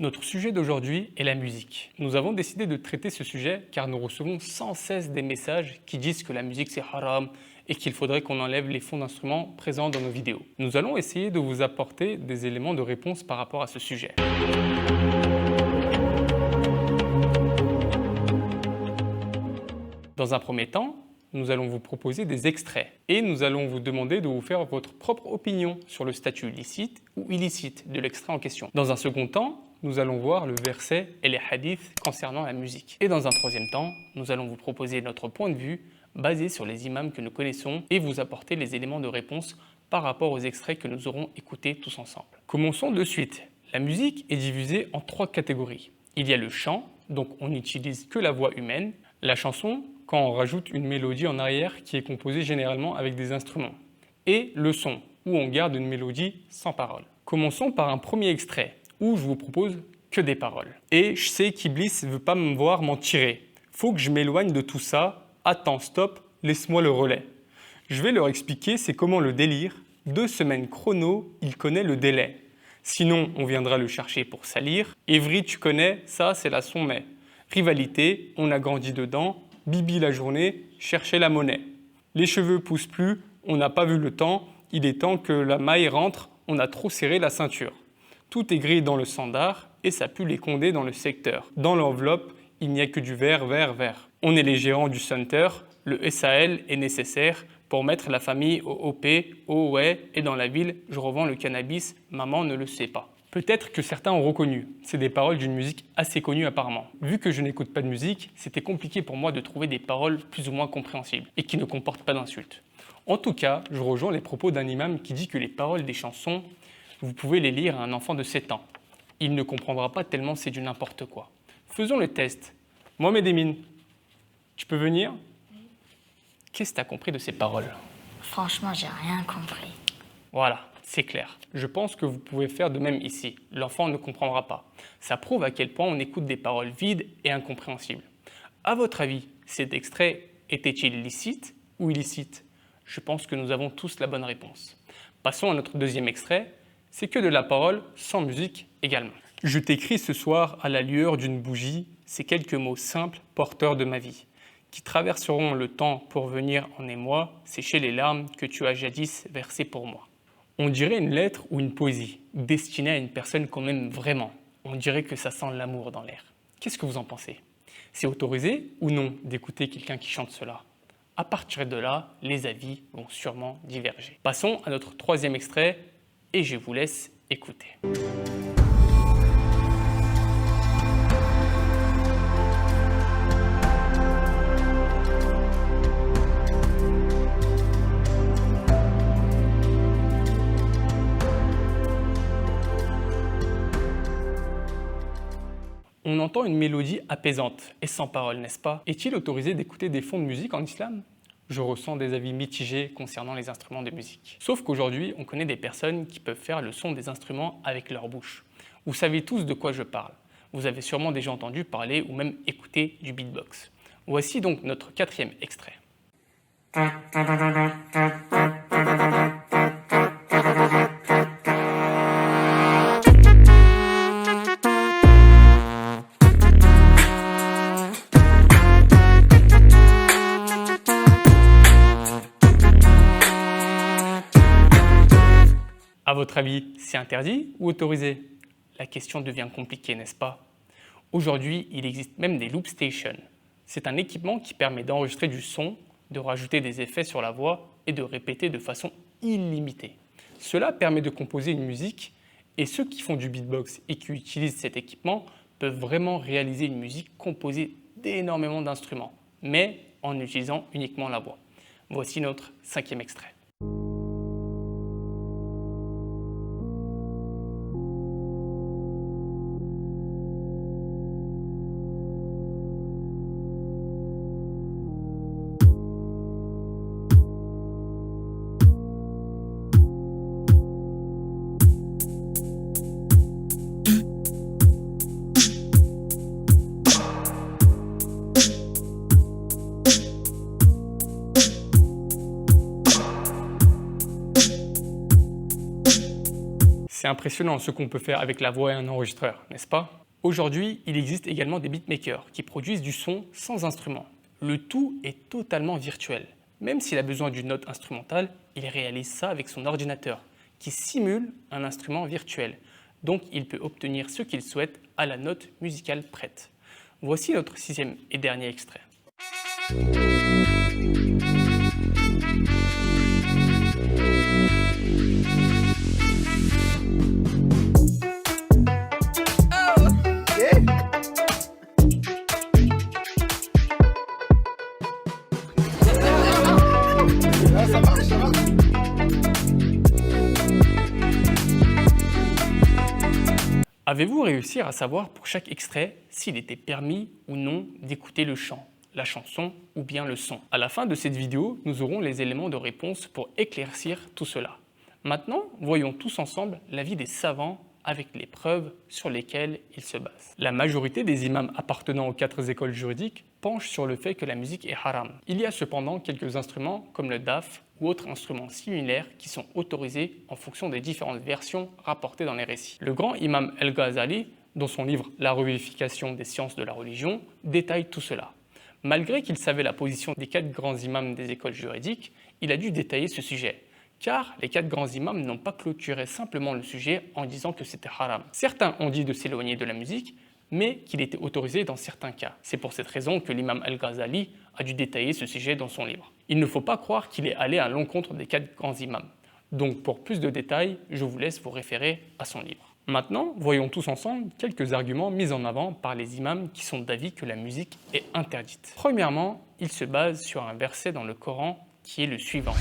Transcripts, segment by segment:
Notre sujet d'aujourd'hui est la musique. Nous avons décidé de traiter ce sujet car nous recevons sans cesse des messages qui disent que la musique c'est haram et qu'il faudrait qu'on enlève les fonds d'instruments présents dans nos vidéos. Nous allons essayer de vous apporter des éléments de réponse par rapport à ce sujet. Dans un premier temps, nous allons vous proposer des extraits et nous allons vous demander de vous faire votre propre opinion sur le statut licite ou illicite de l'extrait en question. Dans un second temps, nous allons voir le verset et les hadiths concernant la musique. Et dans un troisième temps, nous allons vous proposer notre point de vue basé sur les imams que nous connaissons et vous apporter les éléments de réponse par rapport aux extraits que nous aurons écoutés tous ensemble. Commençons de suite. La musique est divisée en 3 catégories. Il y a le chant, donc on n'utilise que la voix humaine, la chanson, quand on rajoute une mélodie en arrière qui est composée généralement avec des instruments, et le son, où on garde une mélodie sans parole. Commençons par un premier extrait, où je vous propose que des paroles. Et je sais qu'Iblis ne veut pas me voir m'en tirer. Faut que je m'éloigne de tout ça. Attends, stop, laisse-moi le relais. Je vais leur expliquer c'est comment le délire. 2 semaines chrono, il connaît le délai. Sinon, on viendra le chercher pour salir. Evry, tu connais, ça c'est la son mais. Rivalité, on a grandi dedans. Bibi la journée, chercher la monnaie. Les cheveux poussent plus, on n'a pas vu le temps. Il est temps que la maille rentre, on a trop serré la ceinture. Tout est gris dans le standard et ça pue les condés dans le secteur. Dans l'enveloppe, il n'y a que du vert, vert, vert. On est les gérants du Center, le SAL est nécessaire pour mettre la famille au OP, au ouais, et dans la ville, je revends le cannabis, maman ne le sait pas. Peut-être que certains ont reconnu, c'est des paroles d'une musique assez connue apparemment. Vu que je n'écoute pas de musique, c'était compliqué pour moi de trouver des paroles plus ou moins compréhensibles et qui ne comportent pas d'insultes. En tout cas, je rejoins les propos d'un imam qui dit que les paroles des chansons, vous pouvez les lire à un enfant de 7 ans. Il ne comprendra pas tellement c'est du n'importe quoi. Faisons le test. Mohamed Emin, tu peux venir? Qu'est-ce que tu as compris de ces paroles? Franchement, j'ai rien compris. Voilà, c'est clair. Je pense que vous pouvez faire de même ici. L'enfant ne comprendra pas. Ça prouve à quel point on écoute des paroles vides et incompréhensibles. À votre avis, cet extrait était-il licite ou illicite? Je pense que nous avons tous la bonne réponse. Passons à notre deuxième extrait. C'est que de la parole sans musique également. Je t'écris ce soir à la lueur d'une bougie ces quelques mots simples porteurs de ma vie, qui traverseront le temps pour venir en émoi, sécher les larmes que tu as jadis versées pour moi. On dirait une lettre ou une poésie, destinée à une personne qu'on aime vraiment. On dirait que ça sent l'amour dans l'air. Qu'est-ce que vous en pensez? C'est autorisé ou non d'écouter quelqu'un qui chante cela? À partir de là, les avis vont sûrement diverger. Passons à notre troisième extrait et je vous laisse écouter. On entend une mélodie apaisante et sans parole, n'est-ce pas? Est-il autorisé d'écouter des fonds de musique en islam? Je ressens des avis mitigés concernant les instruments de musique. Sauf qu'aujourd'hui, on connaît des personnes qui peuvent faire le son des instruments avec leur bouche. Vous savez tous de quoi je parle. Vous avez sûrement déjà entendu parler ou même écouté du beatbox. Voici donc notre 4e extrait. À votre avis, c'est interdit ou autorisé? La question devient compliquée, n'est-ce pas? Aujourd'hui, il existe même des loop stations. C'est un équipement qui permet d'enregistrer du son, de rajouter des effets sur la voix et de répéter de façon illimitée. Cela permet de composer une musique et ceux qui font du beatbox et qui utilisent cet équipement peuvent vraiment réaliser une musique composée d'énormément d'instruments, mais en utilisant uniquement la voix. Voici notre 5e extrait. C'est impressionnant ce qu'on peut faire avec la voix et un enregistreur, n'est-ce pas? Aujourd'hui, il existe également des beatmakers qui produisent du son sans instrument. Le tout est totalement virtuel. Même s'il a besoin d'une note instrumentale, il réalise ça avec son ordinateur, qui simule un instrument virtuel. Donc il peut obtenir ce qu'il souhaite à la note musicale prête. Voici notre 6e et dernier extrait. Avez-vous réussi à savoir pour chaque extrait s'il était permis ou non d'écouter le chant, la chanson ou bien le son? À la fin de cette vidéo, nous aurons les éléments de réponse pour éclaircir tout cela. Maintenant, voyons tous ensemble l'avis des savants avec les preuves sur lesquelles ils se basent. La majorité des imams appartenant aux 4 écoles juridiques penchent sur le fait que la musique est haram. Il y a cependant quelques instruments comme le daf ou autres instruments similaires qui sont autorisés en fonction des différentes versions rapportées dans les récits. Le grand imam El-Ghazali, dans son livre La revivification des sciences de la religion, détaille tout cela. Malgré qu'il savait la position des 4 grands imams des écoles juridiques, il a dû détailler ce sujet. Car les 4 grands imams n'ont pas clôturé simplement le sujet en disant que c'était haram. Certains ont dit de s'éloigner de la musique, mais qu'il était autorisé dans certains cas. C'est pour cette raison que l'imam Al-Ghazali a dû détailler ce sujet dans son livre. Il ne faut pas croire qu'il est allé à l'encontre des 4 grands imams. Donc pour plus de détails, je vous laisse vous référer à son livre. Maintenant, voyons tous ensemble quelques arguments mis en avant par les imams qui sont d'avis que la musique est interdite. Premièrement, il se base sur un verset dans le Coran qui est le suivant.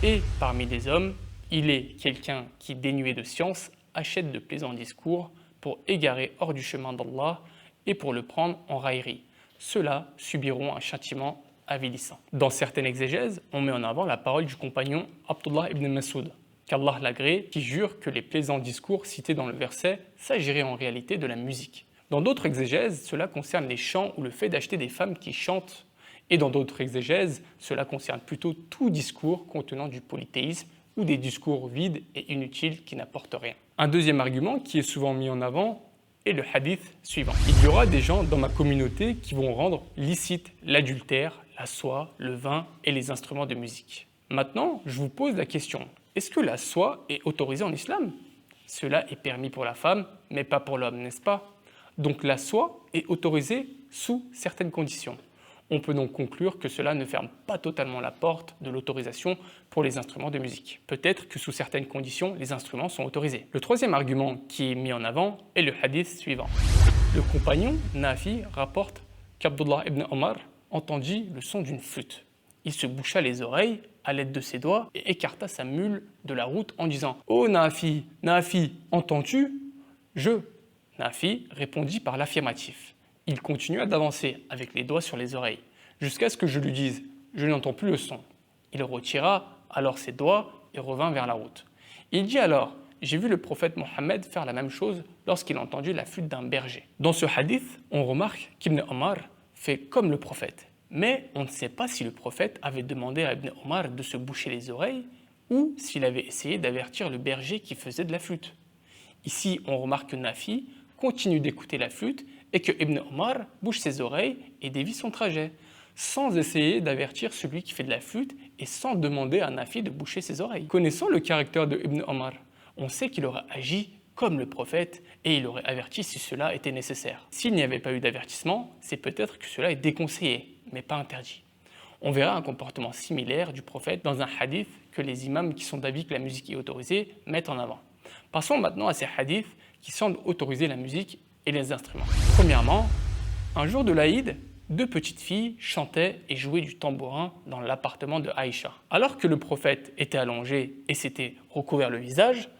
Et parmi les hommes, il est quelqu'un qui, dénué de science, achète de plaisants discours pour égarer hors du chemin d'Allah et pour le prendre en raillerie. Ceux-là subiront un châtiment avilissant. Dans certaines exégèses, on met en avant la parole du compagnon Abdullah ibn Mas'ud, qu'Allah l'agrée, qui jure que les plaisants discours cités dans le verset s'agiraient en réalité de la musique. Dans d'autres exégèses, cela concerne les chants ou le fait d'acheter des femmes qui chantent. Et dans d'autres exégèses, cela concerne plutôt tout discours contenant du polythéisme ou des discours vides et inutiles qui n'apportent rien. Un deuxième argument qui est souvent mis en avant est le hadith suivant. Il y aura des gens dans ma communauté qui vont rendre licite l'adultère, la soie, le vin et les instruments de musique. Maintenant, je vous pose la question, est-ce que la soie est autorisée en islam? Cela est permis pour la femme, mais pas pour l'homme, n'est-ce pas? Donc la soie est autorisée sous certaines conditions. On peut donc conclure que cela ne ferme pas totalement la porte de l'autorisation pour les instruments de musique. Peut-être que sous certaines conditions, les instruments sont autorisés. Le troisième argument qui est mis en avant est le hadith suivant. Le compagnon Nafi rapporte qu'Abdullah ibn Omar entendit le son d'une flûte. Il se boucha les oreilles à l'aide de ses doigts et écarta sa mule de la route en disant « Oh Nafi, Nafi, entends-tu » Nafi répondit par l'affirmatif. Il continua d'avancer avec les doigts sur les oreilles, jusqu'à ce que je lui dise « Je n'entends plus le son ». Il retira alors ses doigts et revint vers la route. Il dit alors « J'ai vu le prophète Mohammed faire la même chose lorsqu'il a entendu la flûte d'un berger ». Dans ce hadith, on remarque qu'Ibn Omar fait comme le prophète. Mais on ne sait pas si le prophète avait demandé à Ibn Omar de se boucher les oreilles ou s'il avait essayé d'avertir le berger qui faisait de la flûte. Ici, on remarque que Nafi continue d'écouter la flûte et que Ibn Omar bouge ses oreilles et dévie son trajet, sans essayer d'avertir celui qui fait de la flûte et sans demander à Nafi de boucher ses oreilles. Connaissant le caractère de Ibn Omar, on sait qu'il aurait agi comme le prophète et il aurait averti si cela était nécessaire. S'il n'y avait pas eu d'avertissement, c'est peut-être que cela est déconseillé, mais pas interdit. On verra un comportement similaire du prophète dans un hadith que les imams qui sont d'avis que la musique est autorisée mettent en avant. Passons maintenant à ces hadiths qui semblent autoriser la musique et les instruments. Premièrement, un jour de l'Aïd, 2 petites filles chantaient et jouaient du tambourin dans l'appartement de Aïcha. Alors que le prophète était allongé et s'était recouvert le visage,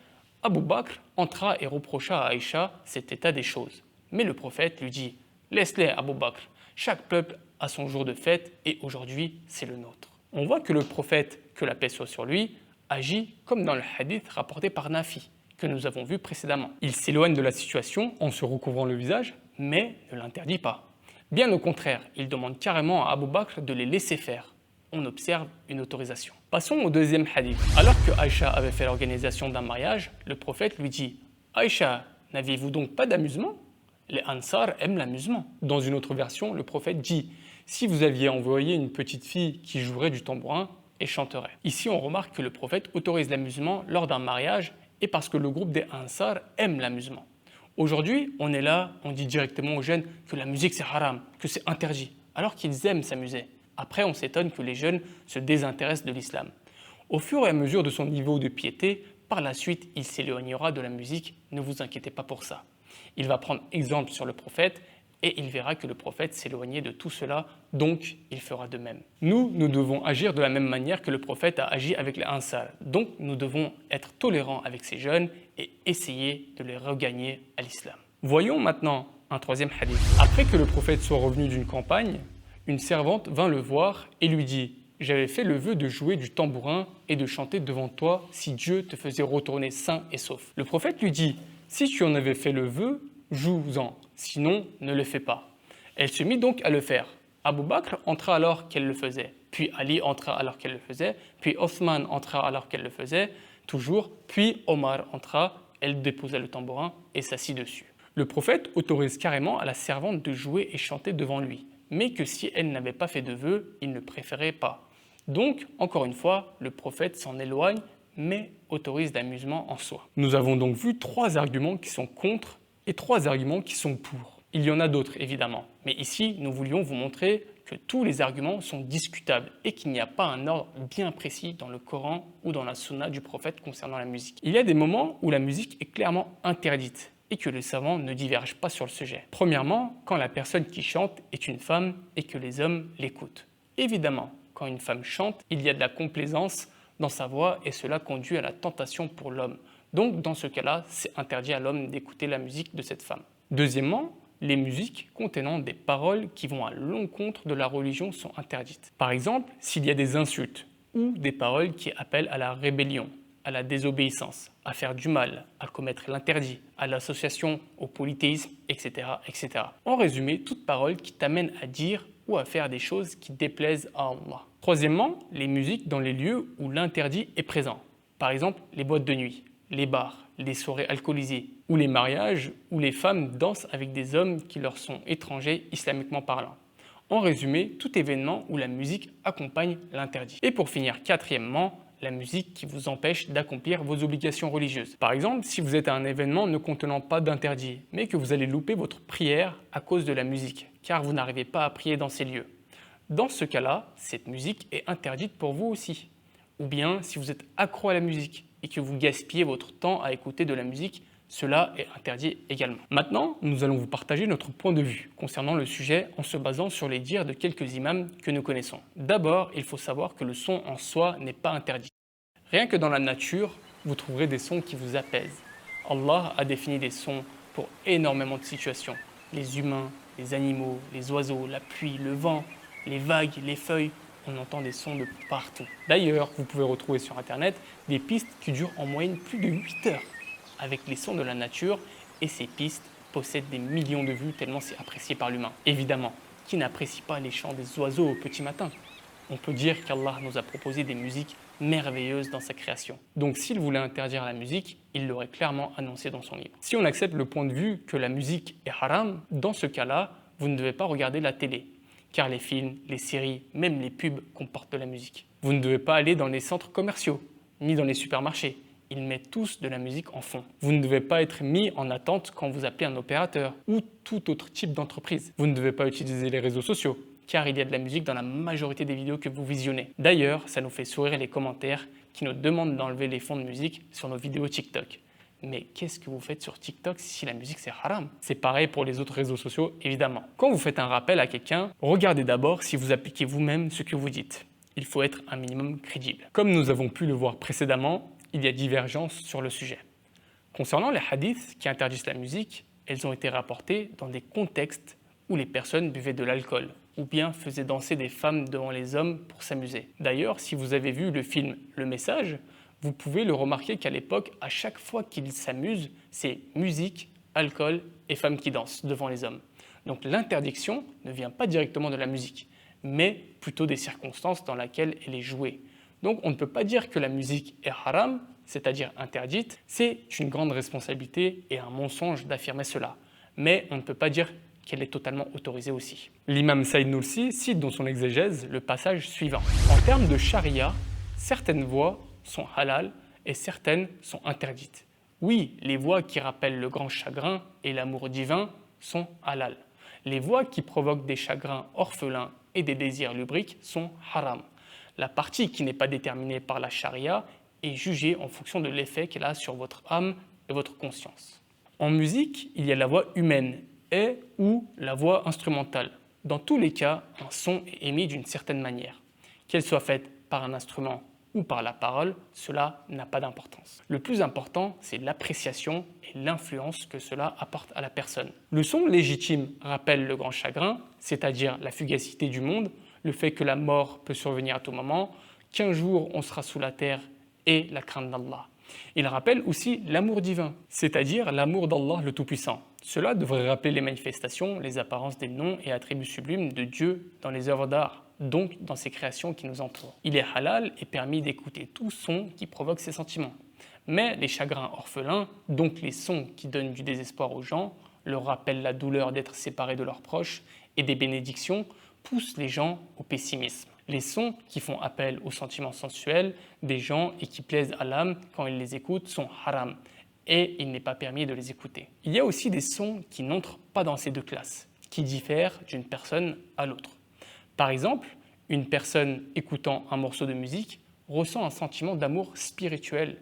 Abu Bakr entra et reprocha à Aïcha cet état des choses. Mais le prophète lui dit « Laisse-les, Abu Bakr, chaque peuple a son jour de fête et aujourd'hui c'est le nôtre. » On voit que le prophète, que la paix soit sur lui, agit comme dans le hadith rapporté par Nafi, que nous avons vu précédemment. Il s'éloigne de la situation en se recouvrant le visage, mais ne l'interdit pas. Bien au contraire, il demande carrément à Abu Bakr de les laisser faire. On observe une autorisation. Passons au deuxième hadith. Alors que Aïcha avait fait l'organisation d'un mariage, le prophète lui dit « Aïcha, n'aviez-vous donc pas d'amusement ? Les Ansar aiment l'amusement. » Dans une autre version, le prophète dit « Si vous aviez envoyé une petite fille qui jouerait du tambourin et chanterait. » Ici, on remarque que le prophète autorise l'amusement lors d'un mariage et parce que le groupe des Ansar aime l'amusement. Aujourd'hui, on est là, on dit directement aux jeunes que la musique c'est haram, que c'est interdit, alors qu'ils aiment s'amuser. Après, on s'étonne que les jeunes se désintéressent de l'islam. Au fur et à mesure de son niveau de piété, par la suite, il s'éloignera de la musique, ne vous inquiétez pas pour ça. Il va prendre exemple sur le prophète et il verra que le prophète s'éloignait de tout cela, donc il fera de même. Nous devons agir de la même manière que le prophète a agi avec les Ansar. Donc nous devons être tolérants avec ces jeunes et essayer de les regagner à l'islam. Voyons maintenant un troisième hadith. Après que le prophète soit revenu d'une campagne, une servante vint le voir et lui dit « J'avais fait le vœu de jouer du tambourin et de chanter devant toi si Dieu te faisait retourner sain et sauf. » Le prophète lui dit « Si tu en avais fait le vœu, joue-en, sinon ne le fais pas. » Elle se mit donc à le faire. Abu Bakr entra alors qu'elle le faisait, puis Ali entra alors qu'elle le faisait, puis Othman entra alors qu'elle le faisait, toujours, puis Omar entra, elle déposa le tambourin et s'assit dessus. Le prophète autorise carrément à la servante de jouer et chanter devant lui, mais que si elle n'avait pas fait de vœu, il ne préférait pas. Donc, encore une fois, le prophète s'en éloigne, mais autorise l'amusement en soi. Nous avons donc vu 3 arguments qui sont contre et 3 arguments qui sont pour. Il y en a d'autres, évidemment, mais ici, nous voulions vous montrer que tous les arguments sont discutables et qu'il n'y a pas un ordre bien précis dans le Coran ou dans la Sunna du prophète concernant la musique. Il y a des moments où la musique est clairement interdite et que les savants ne divergent pas sur le sujet. Premièrement, quand la personne qui chante est une femme et que les hommes l'écoutent. Évidemment, quand une femme chante, il y a de la complaisance dans sa voix et cela conduit à la tentation pour l'homme. Donc, dans ce cas-là, c'est interdit à l'homme d'écouter la musique de cette femme. Deuxièmement, les musiques contenant des paroles qui vont à l'encontre de la religion sont interdites. Par exemple, s'il y a des insultes ou des paroles qui appellent à la rébellion, à la désobéissance, à faire du mal, à commettre l'interdit, à l'association, au polythéisme, etc., etc. En résumé, toute parole qui t'amène à dire ou à faire des choses qui déplaisent à Allah. Troisièmement, les musiques dans les lieux où l'interdit est présent. Par exemple, les boîtes de nuit, les bars, les soirées alcoolisées, ou les mariages où les femmes dansent avec des hommes qui leur sont étrangers islamiquement parlant. En résumé, tout événement où la musique accompagne l'interdit. Et pour finir, quatrièmement, la musique qui vous empêche d'accomplir vos obligations religieuses. Par exemple, si vous êtes à un événement ne contenant pas d'interdit, mais que vous allez louper votre prière à cause de la musique, car vous n'arrivez pas à prier dans ces lieux. Dans ce cas-là, cette musique est interdite pour vous aussi. Ou bien, si vous êtes accro à la musique et que vous gaspillez votre temps à écouter de la musique, cela est interdit également. Maintenant, nous allons vous partager notre point de vue concernant le sujet en se basant sur les dires de quelques imams que nous connaissons. D'abord, il faut savoir que le son en soi n'est pas interdit. Rien que dans la nature, vous trouverez des sons qui vous apaisent. Allah a défini des sons pour énormément de situations. Les humains, les animaux, les oiseaux, la pluie, le vent, les vagues, les feuilles, on entend des sons de partout. D'ailleurs, vous pouvez retrouver sur Internet des pistes qui durent en moyenne plus de 8 heures avec les sons de la nature et ces pistes possèdent des millions de vues tellement c'est apprécié par l'humain. Évidemment, qui n'apprécie pas les chants des oiseaux au petit matin? On peut dire qu'Allah nous a proposé des musiques merveilleuses dans sa création. Donc s'il voulait interdire la musique, il l'aurait clairement annoncé dans son livre. Si on accepte le point de vue que la musique est haram, dans ce cas-là, vous ne devez pas regarder la télé, car les films, les séries, même les pubs comportent de la musique. Vous ne devez pas aller dans les centres commerciaux, ni dans les supermarchés. Ils mettent tous de la musique en fond. Vous ne devez pas être mis en attente quand vous appelez un opérateur ou tout autre type d'entreprise. Vous ne devez pas utiliser les réseaux sociaux, car il y a de la musique dans la majorité des vidéos que vous visionnez. D'ailleurs, ça nous fait sourire les commentaires qui nous demandent d'enlever les fonds de musique sur nos vidéos TikTok. Mais qu'est-ce que vous faites sur TikTok si la musique c'est haram? C'est pareil pour les autres réseaux sociaux, évidemment. Quand vous faites un rappel à quelqu'un, regardez d'abord si vous appliquez vous-même ce que vous dites. Il faut être un minimum crédible. Comme nous avons pu le voir précédemment, il y a divergence sur le sujet. Concernant les hadiths qui interdisent la musique, elles ont été rapportées dans des contextes où les personnes buvaient de l'alcool ou bien faisaient danser des femmes devant les hommes pour s'amuser. D'ailleurs, si vous avez vu le film Le Message, vous pouvez le remarquer qu'à l'époque, à chaque fois qu'ils s'amusent, c'est musique, alcool et femmes qui dansent devant les hommes. Donc l'interdiction ne vient pas directement de la musique, mais plutôt des circonstances dans lesquelles elle est jouée. Donc on ne peut pas dire que la musique est haram, c'est-à-dire interdite. C'est une grande responsabilité et un mensonge d'affirmer cela. Mais on ne peut pas dire qu'elle est totalement autorisée aussi. L'imam Saïd Nursi cite dans son exégèse le passage suivant. En termes de charia, certaines voix sont halal et certaines sont interdites. Oui, les voix qui rappellent le grand chagrin et l'amour divin sont halal. Les voix qui provoquent des chagrins orphelins et des désirs lubriques sont haram. La partie qui n'est pas déterminée par la charia est jugée en fonction de l'effet qu'elle a sur votre âme et votre conscience. En musique, il y a la voix humaine et ou la voix instrumentale. Dans tous les cas, un son est émis d'une certaine manière. Qu'elle soit faite par un instrument ou par la parole, cela n'a pas d'importance. Le plus important, c'est l'appréciation et l'influence que cela apporte à la personne. Le son légitime rappelle le grand chagrin, c'est-à-dire la fugacité du monde, le fait que la mort peut survenir à tout moment, qu'un jour on sera sous la terre et la crainte d'Allah. Il rappelle aussi l'amour divin, c'est-à-dire l'amour d'Allah le Tout-Puissant. Cela devrait rappeler les manifestations, les apparences des noms et attributs sublimes de Dieu dans les œuvres d'art, donc dans ses créations qui nous entourent. Il est halal et permis d'écouter tout son qui provoque ces sentiments. Mais les chagrins orphelins, donc les sons qui donnent du désespoir aux gens, leur rappellent la douleur d'être séparés de leurs proches et des bénédictions, poussent les gens au pessimisme. Les sons qui font appel aux sentiments sensuels des gens et qui plaisent à l'âme quand ils les écoutent sont haram et il n'est pas permis de les écouter. Il y a aussi des sons qui n'entrent pas dans ces deux classes, qui diffèrent d'une personne à l'autre. Par exemple, une personne écoutant un morceau de musique ressent un sentiment d'amour spirituel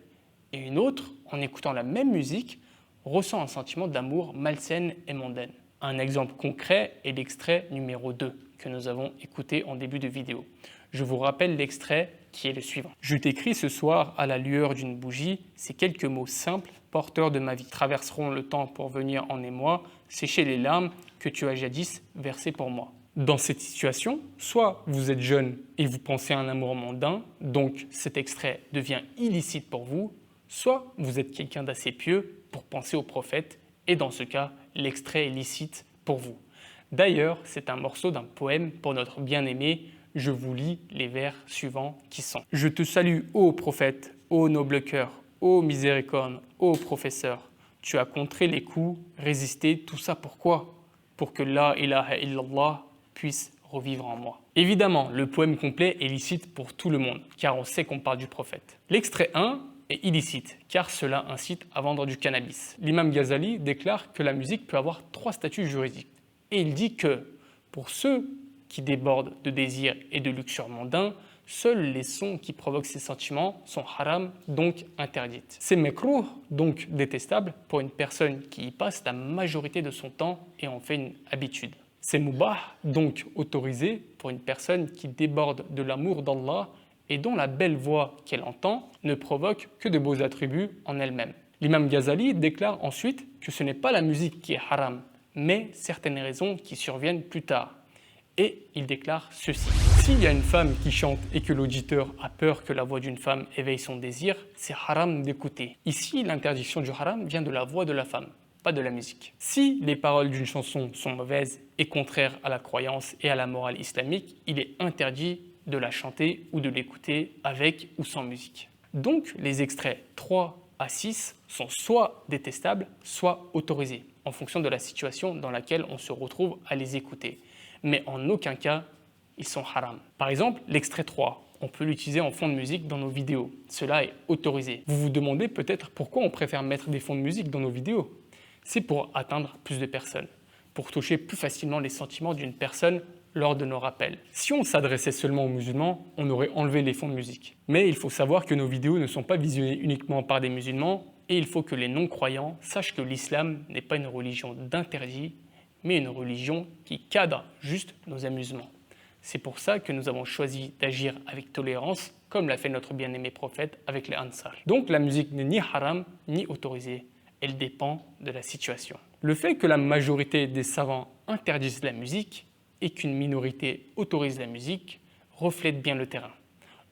et une autre, en écoutant la même musique, ressent un sentiment d'amour malsaine et mondaine. Un exemple concret est l'extrait numéro 2 que nous avons écouté en début de vidéo. Je vous rappelle l'extrait qui est le suivant. Je t'écris ce soir à la lueur d'une bougie, ces quelques mots simples, porteurs de ma vie, traverseront le temps pour venir en émoi, sécher les larmes que tu as jadis versées pour moi. Dans cette situation, soit vous êtes jeune et vous pensez à un amour mondain, donc cet extrait devient illicite pour vous, soit vous êtes quelqu'un d'assez pieux pour penser au prophète, et dans ce cas, l'extrait est licite pour vous. D'ailleurs, c'est un morceau d'un poème pour notre bien-aimé. Je vous lis les vers suivants qui sont « Je te salue, ô prophète, ô noble cœur, ô miséricorde, ô professeur. Tu as contré les coups, résisté, tout ça pourquoi? Pour que la ilaha illallah puisse revivre en moi. » Évidemment, le poème complet est licite pour tout le monde, car on sait qu'on parle du prophète. L'extrait 1 est illicite, car cela incite à vendre du cannabis. L'imam Ghazali déclare que la musique peut avoir 3 statuts juridiques. Et il dit que, pour ceux qui débordent de désirs et de luxure mondains, seuls les sons qui provoquent ces sentiments sont haram, donc interdites. C'est makrouh, donc détestable, pour une personne qui y passe la majorité de son temps et en fait une habitude. C'est mubah, donc autorisé, pour une personne qui déborde de l'amour d'Allah et dont la belle voix qu'elle entend ne provoque que de beaux attributs en elle-même. L'imam Ghazali déclare ensuite que ce n'est pas la musique qui est haram, mais certaines raisons qui surviennent plus tard. Et il déclare ceci. S'il y a une femme qui chante et que l'auditeur a peur que la voix d'une femme éveille son désir, c'est haram d'écouter. Ici, l'interdiction du haram vient de la voix de la femme, pas de la musique. Si les paroles d'une chanson sont mauvaises et contraires à la croyance et à la morale islamique, il est interdit de la chanter ou de l'écouter avec ou sans musique. Donc, les extraits 3 à 6 sont soit détestables, soit autorisés, en fonction de la situation dans laquelle on se retrouve à les écouter. Mais en aucun cas, ils sont haram. Par exemple, l'extrait 3, on peut l'utiliser en fond de musique dans nos vidéos. Cela est autorisé. Vous vous demandez peut-être pourquoi on préfère mettre des fonds de musique dans nos vidéos. C'est pour atteindre plus de personnes, pour toucher plus facilement les sentiments d'une personne lors de nos rappels. Si on s'adressait seulement aux musulmans, on aurait enlevé les fonds de musique. Mais il faut savoir que nos vidéos ne sont pas visionnées uniquement par des musulmans et il faut que les non-croyants sachent que l'islam n'est pas une religion d'interdit, mais une religion qui cadre juste nos amusements. C'est pour ça que nous avons choisi d'agir avec tolérance, comme l'a fait notre bien-aimé prophète avec les Ansar. Donc la musique n'est ni haram ni autorisée, elle dépend de la situation. Le fait que la majorité des savants interdisent la musique et qu'une minorité autorise la musique reflète bien le terrain.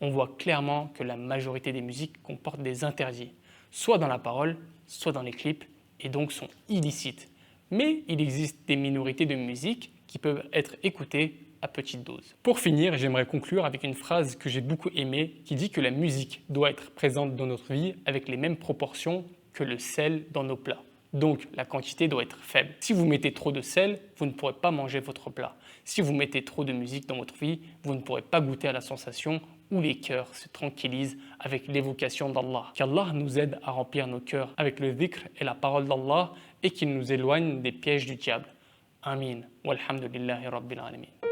On voit clairement que la majorité des musiques comportent des interdits, soit dans la parole, soit dans les clips, et donc sont illicites. Mais il existe des minorités de musique qui peuvent être écoutées à petite dose. Pour finir, j'aimerais conclure avec une phrase que j'ai beaucoup aimée qui dit que la musique doit être présente dans notre vie avec les mêmes proportions que le sel dans nos plats. Donc la quantité doit être faible. Si vous mettez trop de sel, vous ne pourrez pas manger votre plat. Si vous mettez trop de musique dans votre vie, vous ne pourrez pas goûter à la sensation où les cœurs se tranquillisent avec l'évocation d'Allah. Qu'Allah nous aide à remplir nos cœurs avec le dhikr et la parole d'Allah et qu'il nous éloigne des pièges du diable. Amin. Walhamdulillahi Rabbil Alamin.